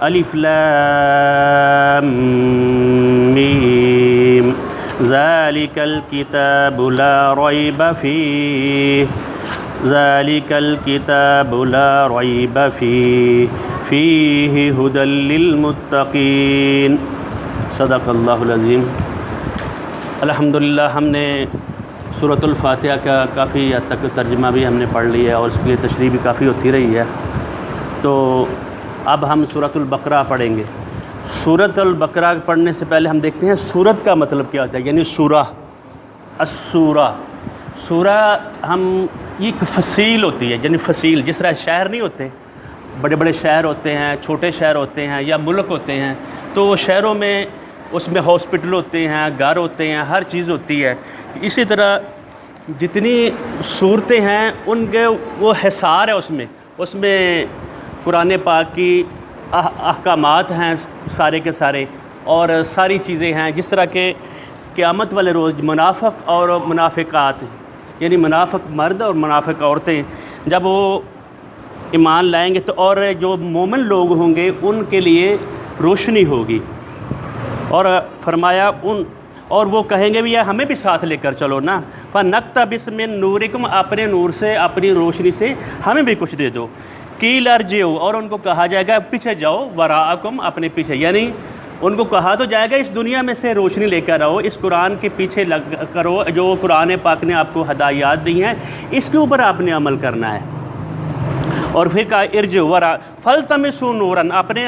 الف لام میم ذالک الکتاب لا ریب فیہ ذالک الکتاب لا ریب فیہ ھدی للمتقین۔ صدق اللہ العظیم۔ الحمدللہ ہم نے سورۃ الفاتحہ کا کافی حد تک ترجمہ بھی ہم نے پڑھ لیا ہے اور اس کی تشریح بھی کافی ہوتی رہی ہے۔ تو اب ہم سورۃ البقرہ پڑھیں گے۔ سورۃ البقرہ پڑھنے سے پہلے ہم دیکھتے ہیں سورت کا مطلب کیا ہوتا ہے، یعنی سورہ۔ السورہ، سورہ یہ ایک فصیل ہوتی ہے، یعنی فصیل، جس طرح شہر نہیں ہوتے، بڑے بڑے شہر ہوتے ہیں، چھوٹے شہر ہوتے ہیں یا ملک ہوتے ہیں، تو شہروں میں اس میں ہاسپٹل ہوتے ہیں، گھر ہوتے ہیں، ہر چیز ہوتی ہے۔ اسی طرح جتنی صورتیں ہیں ان کے وہ حصار ہے اس میں قرآن پاک کی احکامات ہیں سارے کے سارے، اور ساری چیزیں ہیں، جس طرح کہ قیامت والے روز منافق اور منافقات، یعنی منافق مرد اور منافق عورتیں جب وہ ایمان لائیں گے تو اور جو مومن لوگ ہوں گے ان کے لیے روشنی ہوگی، اور فرمایا اور وہ کہیں گے بھی یا ہمیں بھی ساتھ لے کر چلو نا، فَنَقْتَبِسْ مِن نُورِكُمْ، اپنے نور سے، اپنی روشنی سے ہمیں بھی کچھ دے دو۔ قِيلَ ارْجِعُوا، اور ان کو کہا جائے گا پیچھے جاؤ، وَرَاءَكُمْ، اپنے پیچھے، یعنی ان کو کہا تو جائے گا اس دنیا میں سے روشنی لے کر آؤ، اس قرآن کے پیچھے لگ کرو، جو قرآن پاک نے آپ کو ہدایات دی ہیں اس کے اوپر آپ نے عمل کرنا ہے۔ اور پھر کہا ارجعوا وراء فَالْتَمِسُوا نُورًا، اپنے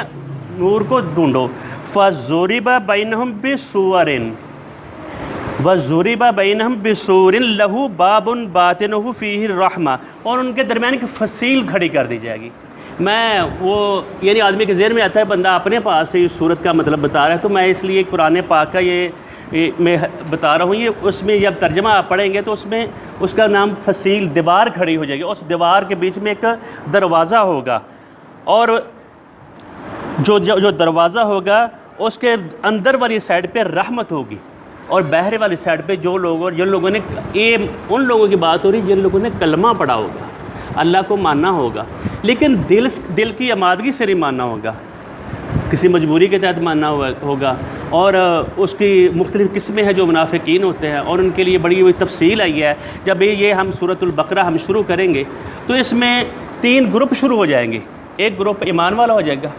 نور کو ڈھونڈو، فَضُرِبَ بَيْنَهُمْ بِسُورٍ وَضُرِبَ بَيْنَهُمْ بِسُورٍ لَهُ بَابٌ بَاطِنُهُ فِيهِ الرَّحْمَةُ، اور ان کے درمیان ایک فصیل کھڑی کر دی جائے گی۔ یعنی آدمی کے ذہن میں آتا ہے بندہ اپنے پاس سے اس صورت کا مطلب بتا رہا ہے، تو میں اس لیے قرآن پاک کا یہ میں بتا رہا ہوں، یہ اس میں جب ترجمہ آپ پڑھیں گے تو اس میں اس کا نام فصیل، دیوار کھڑی ہو جائے گی، اس دیوار کے بیچ میں ایک دروازہ ہوگا، اور جو دروازہ ہوگا اس کے اندر والی سائڈ پہ رحمت ہوگی، اور باہر والی سائڈ پہ جن لوگوں نے ان لوگوں کی بات ہو رہی جن لوگوں نے کلمہ پڑھا ہوگا، اللہ کو ماننا ہوگا، لیکن دل کی آمادگی سے نہیں ماننا ہوگا، کسی مجبوری کے تحت ماننا ہوگا، اور اس کی مختلف قسمیں ہیں جو منافقین ہوتے ہیں، اور ان کے لیے بڑی ہوئی تفصیل آئی ہے۔ جب یہ ہم سورۃ البقرہ ہم شروع کریں گے تو اس میں 3 گروپ شروع ہو جائیں گے۔ ایک گروپ ایمان والا ہو جائے گا،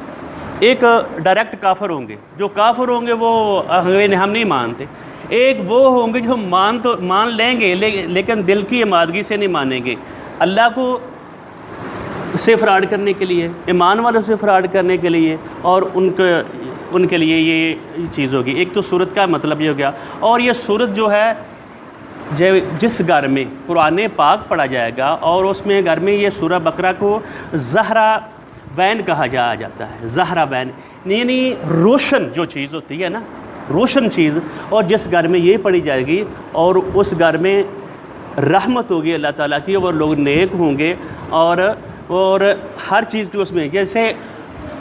ایک ڈائریکٹ کافر ہوں گے، جو کافر ہوں گے وہ ہم نہیں مانتے، ایک وہ ہوں گے جو مان لیں گے لیکن دل کی آمادگی سے نہیں مانیں گے، اللہ کو سے فراڈ کرنے کے لیے، ایمان والوں سے فراڈ کرنے کے لیے، اور ان کے لیے یہ چیز ہوگی۔ ایک تو سورت کا مطلب یہ ہو گیا، اور یہ سورت جو ہے جس گھر میں قرآن پاک پڑھا جائے گا اور اس میں گھر میں یہ سورہ بقرہ کو زہرا بین کہا جاتا ہے۔ زہرا بین یعنی روشن جو چیز ہوتی ہے نا، روشن چیز، اور جس گھر میں یہ پڑھی جائے گی اور اس گھر میں رحمت ہوگی اللہ تعالیٰ کی، وہ لوگ نیک ہوں گے، اور ہر چیز کی اس میں، جیسے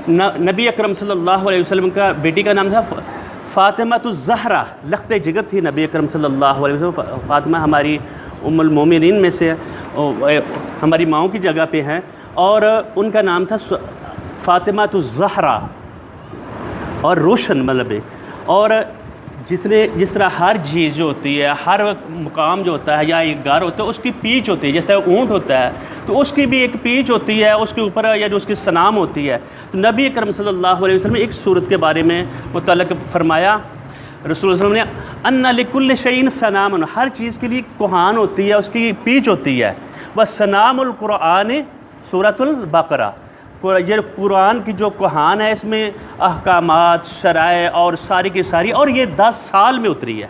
نبی اکرم صلی اللہ علیہ وسلم کا بیٹی کا نام تھا فاطمہ الزہرا، لخت جگر تھی نبی اکرم صلی اللہ علیہ وسلم۔ فاطمہ ہماری ام المومنین میں سے ہماری ماؤں کی جگہ پہ ہیں، اور ان کا نام تھا فاطمہ الزہرا، اور روشن مطلب ہے۔ اور جس طرح ہر چیز جو ہوتی ہے، ہر مقام جو ہوتا ہے یا ایک گھر ہوتا ہے، اس کی پیچ ہوتی ہے، جیسے اونٹ ہوتا ہے تو اس کی بھی ایک پیچ ہوتی ہے، اس کے اوپر یا جو اس کی سنام ہوتی ہے۔ تو نبی اکرم صلی اللہ علیہ وسلم نے ایک صورت کے بارے میں متعلق فرمایا، رسول اللہ علیہ وسلم نے ان لکل شیء سنام، ہر چیز کے لیے کوہان ہوتی ہے، اس کی پیچ ہوتی ہے۔ وسنام القرآن سورۃ البقرہ، یہ قرآن کی جو کوہان ہے اس میں احکامات، شرائع اور ساری کی ساری، اور یہ 10 سال میں اتری ہے۔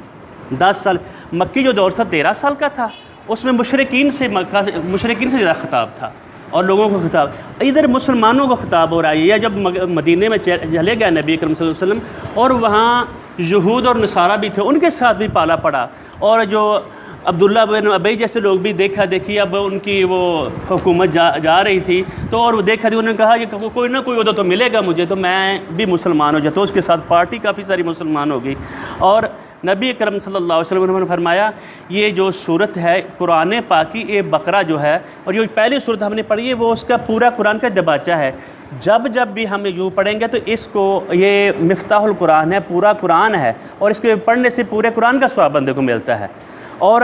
10 سال، مکی جو دور تھا 13 سال کا تھا، اس میں مشرکین سے زیادہ خطاب تھا اور لوگوں کو خطاب، ادھر مسلمانوں کو خطاب ہو رہا ہے۔ یا جب مدینے میں چلے گئے نبی اکرم صلی اللہ علیہ وسلم، اور وہاں یہود اور نصارہ بھی تھے، ان کے ساتھ بھی پالا پڑا، اور جو عبداللہ بن ابی جیسے لوگ بھی دیکھا دیکھی، اب ان کی وہ حکومت جا رہی تھی، تو اور وہ دیکھا تھی، انہوں نے کہا کہ کوئی نہ کوئی عہدہ تو ملے گا مجھے، تو میں بھی مسلمان ہو جاتا ہوں۔ اس کے ساتھ پارٹی کافی ساری مسلمان ہوگی، اور نبی اکرم صلی اللہ علیہ وسلم نے فرمایا یہ جو صورت ہے قرآن پاک کی، یہ بقرہ جو ہے، اور یہ پہلی صورت ہم نے پڑھی ہے، وہ اس کا پورا قرآن کا دباچہ ہے۔ جب جب بھی ہم یوں پڑھیں گے تو اس کو، یہ مفتاح القرآن ہے، پورا قرآن ہے، اور اس کے پڑھنے سے پورے قرآن کا ثواب بندے کو ملتا ہے۔ اور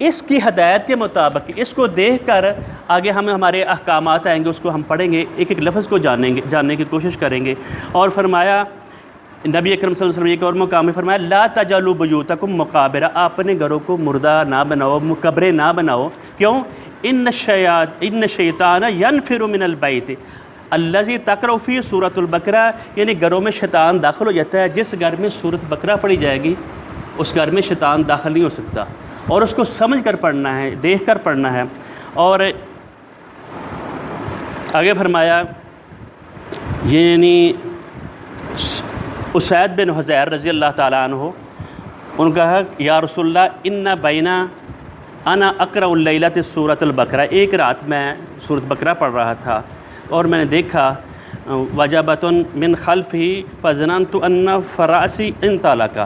اس کی ہدایت کے مطابق اس کو دیکھ کر آگے ہمارے احکامات آئیں گے، اس کو ہم پڑھیں گے، ایک ایک لفظ کو جاننے کی کوشش کریں گے۔ اور فرمایا نبی اکرم صلی اللہ علیہ وسلم ایک اور مقام میں فرمایا لا تجعلوا بیوتکم مقابر، آپ اپنے گھروں کو مردہ نہ بناؤ، قبریں نہ بناؤ۔ کیوں؟ ان الشیطان ینفر من البیت الذی تقرأ فی سورۃ البقرہ، یعنی گھروں میں شیطان داخل ہو جاتا ہے، جس گھر میں سورۃ بقرہ پڑھی جائے گی اس گھر میں شیطان داخل نہیں ہو سکتا، اور اس کو سمجھ کر پڑھنا ہے، دیکھ کر پڑھنا ہے۔ اور آگے فرمایا یعنی اسید بن حضیر رضی اللہ تعالیٰ عنہ، ان کا کہا یا رسول اللہ ان بینا انا اقرأ اللیلۃ سورۃ البقرہ، ایک رات میں سورۃ بقرہ پڑھ رہا تھا اور میں نے دیکھا وجبۃ من خلفہ فظننت ان فراسی انطلق،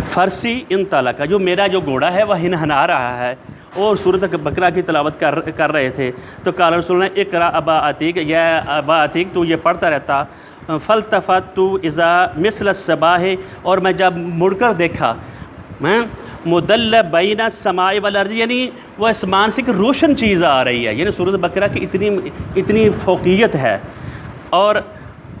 فرسی انطلق، جو میرا جو گھوڑا ہے وہ ہنہنا رہا ہے، اور سورۃ بقرہ کی تلاوت کر رہے تھے۔ تو قال رسول اللہ اقرأ ابا عتیق، یا ابا عتیق تو یہ پڑھتا رہتا۔ فالتفت اذا مثل الصباح، اور میں جب مڑ کر دیکھا میں مدل بین السماء والارض، یعنی وہ آسمان سے ایک روشن چیز آ رہی ہے، یعنی سورۃ بقرہ کی اتنی فوقیت ہے۔ اور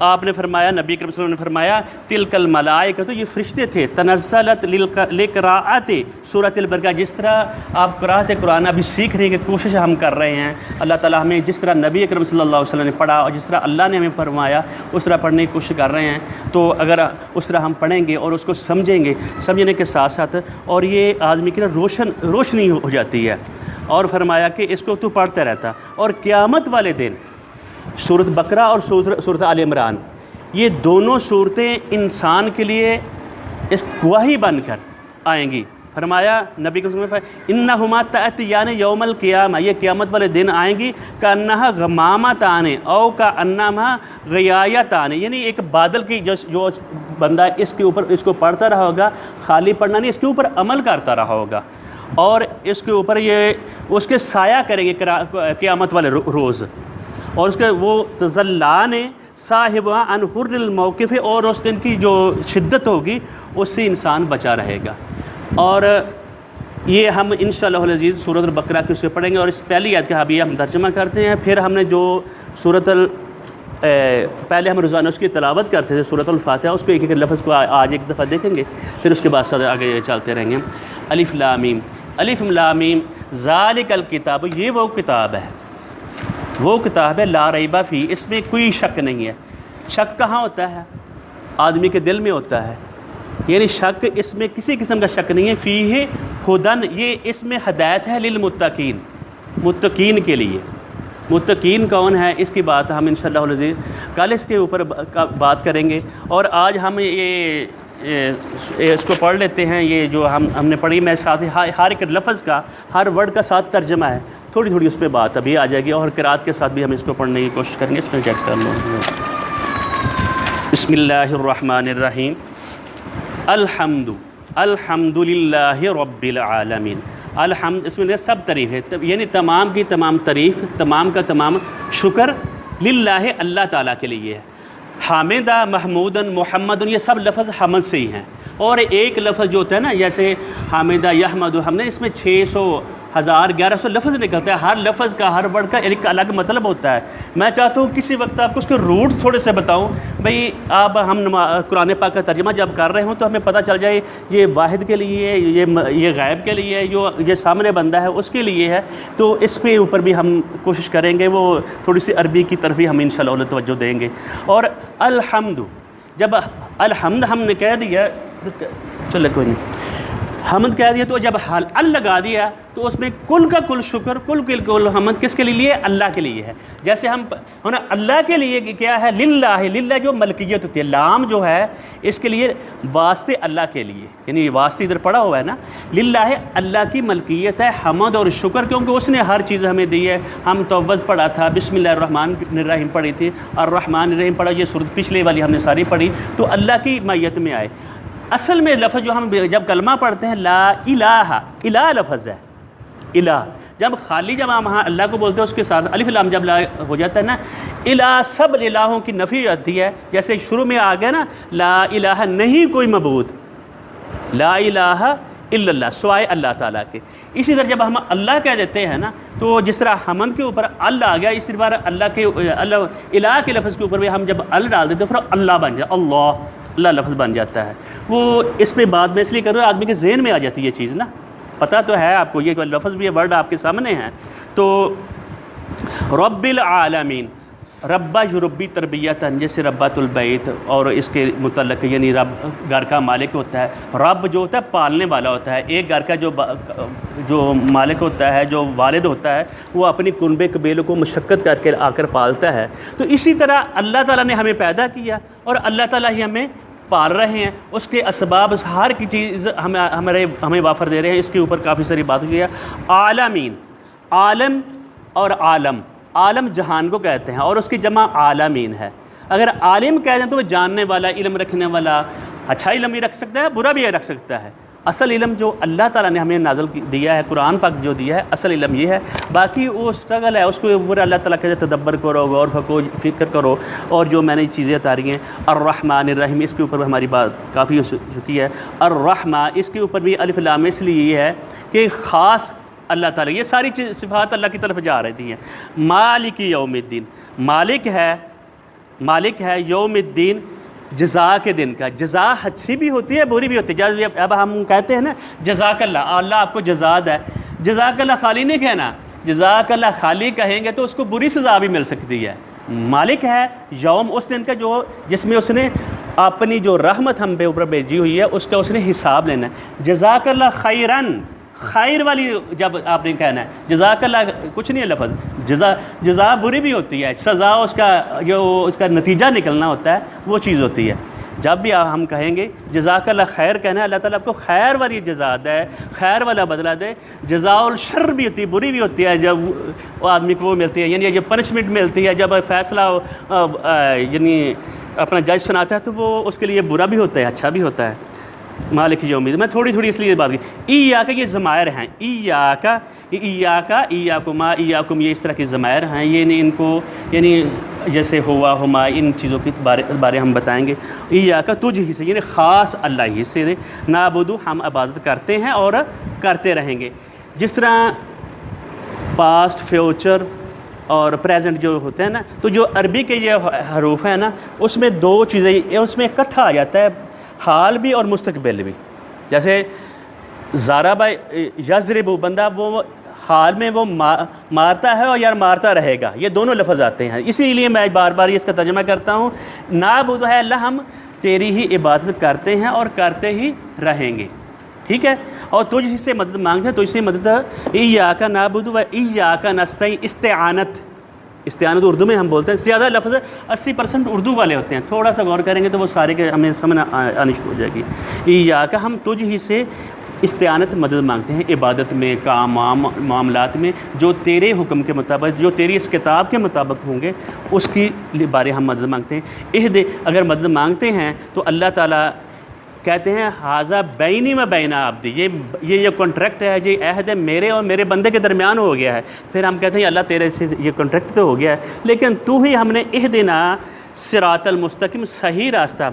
آپ نے فرمایا، نبی کریم صلی اللہ علیہ وسلم نے فرمایا تلک الملائکہ، تو یہ فرشتے تھے، تنزلت لقراءۃ سورۃ البقرہ، جس طرح آپ قراءت قرآن ابھی سیکھ رہے ہیں کہ کوشش ہم کر رہے ہیں، اللہ تعالیٰ ہمیں جس طرح نبی کریم صلی اللہ علیہ وسلم نے پڑھا اور جس طرح اللہ نے ہمیں فرمایا اس طرح پڑھنے کی کوشش کر رہے ہیں، تو اگر اس طرح ہم پڑھیں گے اور اس کو سمجھیں گے، سمجھنے کے ساتھ ساتھ اور یہ آدمی کی روشنی ہو جاتی ہے۔ اور فرمایا کہ اس کو تو پڑھتے رہتا، اور قیامت والے دن سورۃ بقرہ اور سورۃ آل عمران، یہ دونوں صورتیں انسان کے لیے اس گواہی بن کر آئیں گی۔ فرمایا نبی کے وسلم انہما تأتیان یوم القیامہ، یہ قیامت والے دن آئیں گی، کانہا غمامتان او کانہما غیایتان، یعنی ایک بادل کی جو بندہ اس کے اوپر اس کو پڑھتا رہا ہوگا، خالی پڑھنا نہیں، اس کے اوپر عمل کرتا رہا ہوگا، اور اس کے اوپر یہ اس کے سایہ کریں گے قیامت والے روز، اور اس کے وہ تزلان صاحبہ عن حر الموقف، اور اس دن کی جو شدت ہوگی اس سے انسان بچا رہے گا۔ اور یہ ہم انشاءاللہ العزیز سورۃ البقرہ کے اسے پڑھیں گے، اور اس پہلی آیت کا ابھی ہم ترجمہ کرتے ہیں، پھر ہم نے جو پہلے ہم روزانہ اس کی تلاوت کرتے تھے سورۃ الفاتحہ، اس کو ایک ایک لفظ کو آج ایک دفعہ دیکھیں گے، پھر اس کے بعد آگے چلتے رہیں گے۔ الف لام میم، الف لام میم ذالک الکتاب، یہ وہ کتاب ہے، وہ کتاب ہے لا ریب فیہ، اس میں کوئی شک نہیں ہے۔ شک کہاں ہوتا ہے؟ آدمی کے دل میں ہوتا ہے، یعنی شک اس میں کسی قسم کا شک نہیں ہے۔ فیہ ہدن، یہ اس میں ہدایت ہے للمتقین، متقین کے لیے۔ متقین کون ہے اس کی بات ہم انشاءاللہ العزیز کل اس کے اوپر بات کریں گے، اور آج ہم یہ اس کو پڑھ لیتے ہیں، یہ جو ہم نے پڑھی، میں ساتھ ہر ایک لفظ کا، ہر ورڈ کا ساتھ ترجمہ ہے، تھوڑی تھوڑی اس پہ بات ابھی آ جائے گی، اور قرات کے ساتھ بھی ہم اس کو پڑھنے کی کوشش کریں گے۔ اس میں چیک کر لوں۔ بسم اللہ الرحمن الرحیم، الحمد للہ رب العالمین۔ الحمد، اس میں سب تعریف ہے، یعنی تمام کی تمام تعریف، تمام کا تمام شکر للہ، اللہ تعالیٰ کے لیے ہے۔ حامدہ، محمودن، محمدن، یہ سب لفظ حمد سے ہی ہیں، اور ایک لفظ جو ہوتا ہے نا، جیسے حامدہ یحمد، ہم نے اس میں 600 1000 1100 لفظ نکلتا ہے، ہر لفظ کا، ہر ورڈ کا ایک الگ مطلب ہوتا ہے۔ میں چاہتا ہوں کسی وقت آپ کو اس کے روٹس تھوڑے سے بتاؤں، بھئی آپ ہم قرآن پاک کا ترجمہ جب کر رہے ہوں تو ہمیں پتہ چل جائے یہ واحد کے لیے، یہ غائب کے لیے، یہ سامنے بندہ ہے اس کے لیے ہے، تو اس پہ اوپر بھی ہم کوشش کریں گے، وہ تھوڑی سی عربی کی طرف ہی ہم انشاءاللہ توجہ دیں گے۔ اور الحمد، جب الحمد ہم نے کہہ دیا، چلے کوئی نہیں، حمد کہہ دیا تو جب ال لگا دیا تو اس میں کل کا کل شکر، کل حمد کس کے لیے؟ اللہ کے لیے ہے۔ جیسے ہم اللہ کے لیے کیا ہے؟ للہ، للہ جو ملکیت ہوتی ہے، لام جو ہے اس کے لیے واسطے اللہ کے لیے، یعنی واسطے ادھر پڑا ہوا ہے نا، للہ اللہ کی ملکیت ہے، حمد اور شکر، کیونکہ اس نے ہر چیز ہمیں دی ہے۔ ہم توبز پڑھا تھا، بسم اللہ الرحمن الرحیم پڑھی تھی، الرحمن الرحیم پڑھا، یہ سورۃ پچھلے والی ہم نے ساری پڑھی، تو اللہ کی معیت میں آئے۔ اصل میں لفظ جو ہم جب کلمہ پڑھتے ہیں لا الہ، الہ لفظ ہے، الہ جب ہم وہاں اللہ کو بولتے ہیں اس کے ساتھ الف لام جب لا ہو جاتا ہے نا، الہ سب الہوں کی نفی آتی ہے، جیسے شروع میں آ گیا نا لا الہ نہیں کوئی معبود، لا الہ الا اللہ سوائے اللہ تعالیٰ کے۔ اسی طرح جب ہم اللہ کہہ دیتے ہیں نا تو جس طرح حمد کے اوپر اللہ آ گیا، اس طرح اللہ کے الہ کے لفظ کے اوپر بھی ہم جب ال ڈال دیتے ہیں پھر اللہ بن جاتا، اللہ لفظ بن جاتا ہے۔ وہ اس پہ بات میں اس لیے کر رہا ہوں آدمی کے ذہن میں آ جاتی ہے یہ چیز نا، پتہ تو ہے آپ کو، یہ لفظ بھی ورڈ آپ کے سامنے ہے۔ تو رب العالمین، ربا یربی تربیتاً، جیسے ربات البیت اور اس کے متعلق یعنی رب گھر کا مالک ہوتا ہے، رب جو ہوتا ہے پالنے والا ہوتا ہے، ایک گھر کا جو مالک ہوتا ہے، جو والد ہوتا ہے، وہ اپنی کنبے قبیلوں کو مشقت کر کے آ کر پالتا ہے۔ تو اسی طرح اللہ تعالیٰ نے ہمیں پیدا کیا اور اللہ تعالیٰ ہی ہمیں پال رہے ہیں، اس کے اسباب ہر کی چیز ہمیں وافر دے رہے ہیں۔ اس کے اوپر کافی ساری بات ہوئی ہے۔ عالمین، عالم اور عالم، عالم جہان کو کہتے ہیں اور اس کی جمع عالمین ہے۔ اگر عالم کہہ دیں تو وہ جاننے والا، علم رکھنے والا، اچھا علم بھی رکھ سکتا ہے، برا بھی رکھ سکتا ہے۔ اصل علم جو اللہ تعالیٰ نے ہمیں نازل دیا ہے، قرآن پاک جو دیا ہے، اصل علم یہ ہے۔ باقی وہ اسٹرگل ہے، اس کو اوپر اللہ تعالیٰ کہتے ہیں تدبر کرو، غور فکر کرو، اور جو میں نے چیزیں بتا رہی ہیں۔ الرحمن الرحیم، اس کے اوپر بھی ہماری بات کافی ہو چکی ہے۔ الرحمٰ، اس کے اوپر بھی الف لام اس لیے یہ ہے کہ خاص اللہ تعالیٰ، یہ ساری صفات اللہ کی طرف جا رہی ہیں۔ مالک یوم الدین، مالک ہے یوم الدین، جزا کے دن کا۔ جزا اچھی بھی ہوتی ہے، بری بھی ہوتی ہے۔ اب ہم کہتے ہیں نا جزاک اللہ، اللہ آپ کو جزا دے، جزاک اللہ خالی نہیں کہنا، جزاک اللہ خالی کہیں گے تو اس کو بری سزا بھی مل سکتی ہے۔ مالک ہے یوم، اس دن کا جس میں اس نے اپنی جو رحمت ہم پہ اوپر بھیجی ہوئی ہے اس کا اس نے حساب لینا ہے۔ جزاک اللہ خیرن، خیر والی جب آپ نے کہنا ہے، جزاک اللہ کچھ نہیں ہے لفظ، جزا بری بھی ہوتی ہے، سزا اس کا نتیجہ نکلنا ہوتا ہے، وہ چیز ہوتی ہے۔ جب بھی ہم کہیں گے جزاک اللہ خیر کہنا ہے، اللہ تعالیٰ آپ کو خیر والی جزا دے، خیر والا بدلہ دے۔ جزاء الشر بھی ہوتی ہے، بری بھی ہوتی ہے، جب وہ آدمی کو وہ ملتی ہے، یعنی جب پنشمنٹ ملتی ہے، جب فیصلہ یعنی اپنا جج سناتا ہے تو وہ اس کے لیے برا بھی ہوتا ہے، اچھا بھی ہوتا ہے۔ مالک یوم الدین، میں تھوڑی اس لیے بات کی۔ ایاک، یہ ضمائر ہیں، ایاک، ایاکما، ایاکم، یہ اس طرح کے ضمائر ہیں، یہ ان کو یعنی جیسے ہوا ہما ان چیزوں کے بارے ہم بتائیں گے۔ ایاک، تجھ ہی سے، یعنی خاص اللہ ہی سے نعبدو، ہم عبادت کرتے ہیں اور کرتے رہیں گے۔ جس طرح پاسٹ، فیوچر اور پریزنٹ جو ہوتے ہیں نا، تو جو عربی کے یہ حروف ہیں نا، اس میں دو چیزیں اس میں اکٹھا آ جاتا ہے، حال بھی اور مستقبل بھی۔ جیسے ضرب یضرب، بندہ وہ حال میں وہ مارتا ہے اور یار مارتا رہے گا، یہ دونوں لفظ آتے ہیں۔ اسی لیے میں بار بار اس کا ترجمہ کرتا ہوں، نعبد ہے اللہ، ہم تیری ہی عبادت کرتے ہیں اور کرتے ہی رہیں گے، ٹھیک ہے۔ اور تجھ سے مدد مانگتے ہیں، تجھ سے مدد، ایاک نعبد و ایاک نستعین، استعانت اردو میں ہم بولتے ہیں، زیادہ لفظ 80% اردو والے ہوتے ہیں، تھوڑا سا غور کریں گے تو وہ سارے کے ہمیں سمجھ آنی شروع ہو جائے گی۔ ایاک، ہم تجھ ہی سے استعانت مدد مانگتے ہیں، عبادت میں، کام معاملات میں، جو تیرے حکم کے مطابق، جو تیری اس کتاب کے مطابق ہوں گے اس کی بارے ہم مدد مانگتے ہیں۔ اگر مدد مانگتے ہیں تو اللہ تعالیٰ کہتے ہیں ھذا بینی و بین عبدی، یہ کانٹریکٹ ہے، یہ عہد ہے میرے اور میرے بندے کے درمیان ہو گیا ہے۔ پھر ہم کہتے ہیں اللہ تیرے سے یہ کانٹریکٹ تو ہو گیا ہے، لیکن تو ہی ہم نے اہدنا صراط المستقیم، صحیح راستہ،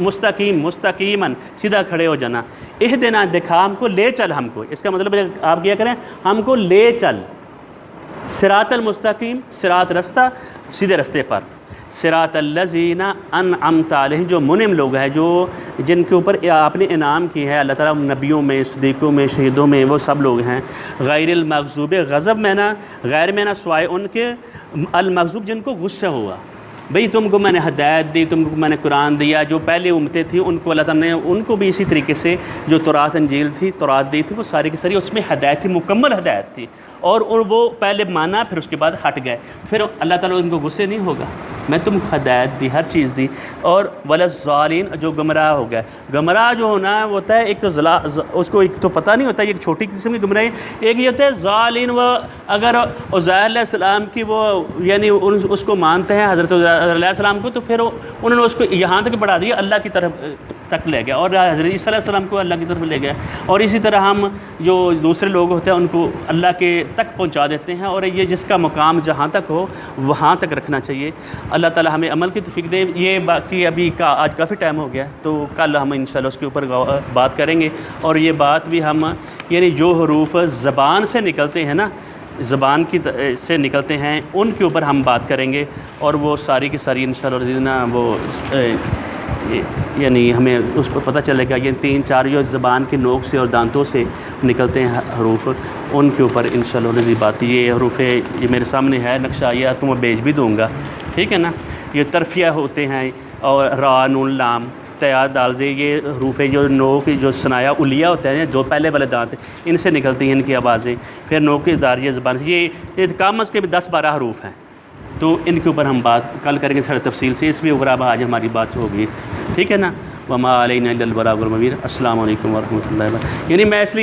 مستقیماً، سیدھا کھڑے ہو جانا، اہدنا، دکھا ہم کو، لے چل ہم کو، اس کا مطلب آپ کیا کریں، ہم کو لے چل، صراط المستقیم، صراط رستہ، سیدھے رستے پر، صراط الذین انعمت علیہم، جو منعم لوگ ہیں، جو جن کے اوپر آپ نے انعام کی ہے اللہ تعالیٰ، نبیوں میں، صدیقوں میں، شہیدوں میں، وہ سب لوگ ہیں۔ غیر المغضوب، غضب میں نہ، غیر میں نہ، سوائے ان کے، المغضوب جن کو غصہ ہوا۔ بھئی تم کو میں نے ہدایت دی، تم کو میں نے قرآن دیا، جو پہلے امتیں تھیں ان کو اللہ تعالیٰ نے ان کو بھی اسی طریقے سے جو تورات انجیل تھی، تورات دی تھی، وہ ساری کی ساری اس میں ہدایت تھی، مکمل ہدایت تھی، اور وہ پہلے مانا پھر اس کے بعد ہٹ گئے، پھر اللہ تعالیٰ ان کو غصے نہیں ہوگا؟ میں تم کو ہدایت دی، ہر چیز دی. اور وَلَضَّالِينَ جو گمراہ ہو گئے. گمراہ جو ہونا ہوتا ہے ایک تو اس کو ایک تو پتہ نہیں ہوتا، یہ ایک چھوٹی قسم کی گمراہی. ایک یہ ہوتا ہے ضالین، وہ اگر عزیر علیہ السلام کی وہ یعنی اس کو مانتے ہیں حضرت عزیر علیہ السلام کو، تو پھر انہوں نے اس کو یہاں تک بڑھا دیا اللہ کی طرف تک لے گیا، اور حضرت عیسیٰ علیہ السلام کو اللہ کی طرف لے گیا. اور اسی طرح ہم جو دوسرے لوگ ہوتے ہیں ان کو اللہ کے تک پہنچا دیتے ہیں، اور یہ جس کا مقام جہاں تک ہو وہاں تک رکھنا چاہیے. اللہ تعالی ہمیں عمل کی توفیق دے. یہ باقی ابھی آج کافی ٹائم ہو گیا، تو کل ہم انشاءاللہ اس کے اوپر بات کریں گے. اور یہ بات بھی ہم یعنی جو حروف زبان سے نکلتے ہیں نا، زبان کی سے نکلتے ہیں، ان کے اوپر ہم بات کریں گے. اور وہ ساری کی ساری انشاءاللہ وہ یعنی ہمیں اس پر پتہ چلے گا. یہ 3-4 جو زبان کے نوک سے اور دانتوں سے نکلتے ہیں حروف، ان کے اوپر انشاءاللہ بات. یہ حروف یہ میرے سامنے ہے نقشہ، یہ آپ کو میں بھیج بھی دوں گا، ٹھیک ہے نا. یہ ترفیہ ہوتے ہیں، اور را نون لام تیا دال زے، یہ حروف جو نوک جو ثنایا الیہ ہوتے ہیں، جو پہلے والے دانت ان سے نکلتی ہیں ان کی آوازیں. پھر نوک کے داریہ زبان سے یہ کم از کم 10-12 حروف ہیں، تو ان کے اوپر ہم بات کل کریں گے تھوڑا تفصیل سے. اس بھی اوپر اب آج ہماری بات ہوگی، ٹھیک ہے نا. وما علینا الا البلاغ المبین. السلام علیکم ورحمۃ اللہ وبرکاتہ. یعنی میں اس لیے